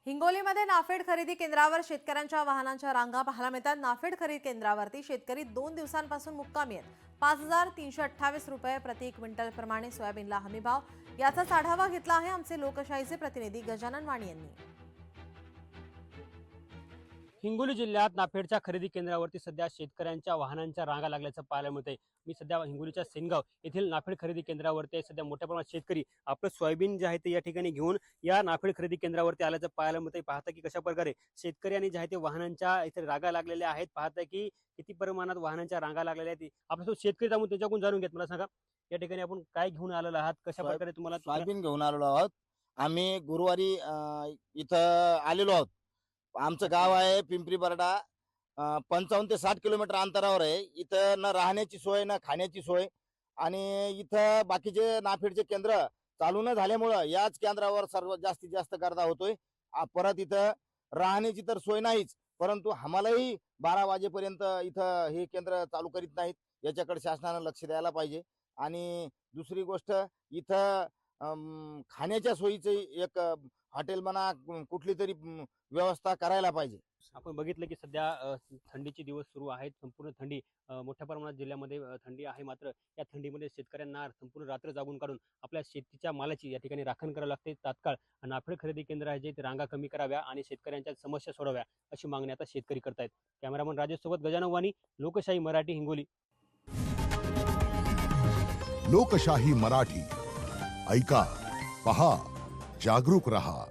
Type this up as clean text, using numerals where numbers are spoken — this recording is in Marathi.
हिंगोलीमध्ये नाफेड खरेदी केंद्रावर शेतकऱ्यांच्या वाहनांच्या रांगा पाहायला मिळतात। नाफेड खरेदी केंद्रावरती शेतकरी 2 दिवसांपासून मुक्कामी आहेत। 5,328 रुपये प्रति क्विंटल प्रमाणे सोयाबीनला हमीभाव, याचाच आढावा घेतला आहे आमचे लोकशाहीचे प्रतिनिधी गजानन वाणी यांनी। हिंगोली जिल्ह्यात नाफेडच्या खरेदी केंद्रावरती सध्या शेतकऱ्यांच्या वाहनांच्या रांगा लागल्याचं पाहायला मिळतंय। मी सध्या हिंगोलीच्या सेनगाव येथील नाफेड खरेदी केंद्रावरती आहे। सध्या मोठ्या प्रमाणात शेतकरी आपलं सोयाबीन जे आहे ते या ठिकाणी घेऊन या नाफेड खरेदी केंद्रावरती आल्याचं पाहायला मिळतंय। पाहता की कशा प्रकारे शेतकऱ्यांनी जे आहे ते वाहनांच्या इथे रांगा लागलेल्या आहेत। पाहता की किती प्रमाणात वाहनांच्या रांगा लागलेल्या आहेत। आपल्यासोबत शेतकरी जाऊन त्याच्याकडून जाणून घेत, मला सांगा या ठिकाणी आपण काय घेऊन आलेलो आहात, कशा प्रकारे तुम्हाला सोयाबीन घेऊन आलेलो आहोत। आम्ही गुरुवारी इथं आलेलो आहोत। आमचं गाव आहे पिंपरी बरडा, 55 ते 60 किलोमीटर अंतरावर आहे। इथं न राहण्याची सोय न खाण्याची सोय, आणि इथं बाकीचे नाफेडचे केंद्र चालू न झाल्यामुळं याच केंद्रावर सर्वात जास्तीत जास्त गर्दा होतोय। परत इथं राहण्याची तर सोय नाहीच, परंतु आम्हालाही 12 वाजेपर्यंत इथं हे केंद्र चालू करीत नाहीत। याच्याकडे शासनानं लक्ष द्यायला पाहिजे। आणि दुसरी गोष्ट, इथं खाण्याच्या सोयीचे एक हॉटेल म्हणा, कुठली तरी व्यवस्था करायला पाहिजे। आपण बघितलं की सध्या थंडीचे दिवस सुरू आहेत। संपूर्ण थंडी मोठ्या प्रमाणात जिल्ह्यामध्ये थंडी आहे। मात्र या थंडीमध्ये शेतकऱ्यांना संपूर्ण रात्र जागून काढून आपल्या शेतीच्या मालाची या ठिकाणी राखण करावी लागते। तात्काळ नाफेड खरेदी केंद्र आहे जे ते रांगा कमी कराव्या आणि शेतकऱ्यांच्या समस्या सोडव्या अशी मागणी आता शेतकरी करतायत। कॅमेरामन राजेश सोबत गजानन वाणी, लोकशाही मराठी, हिंगोली। लोकशाही मराठी, ऐका, पहा, जागरूक रहा।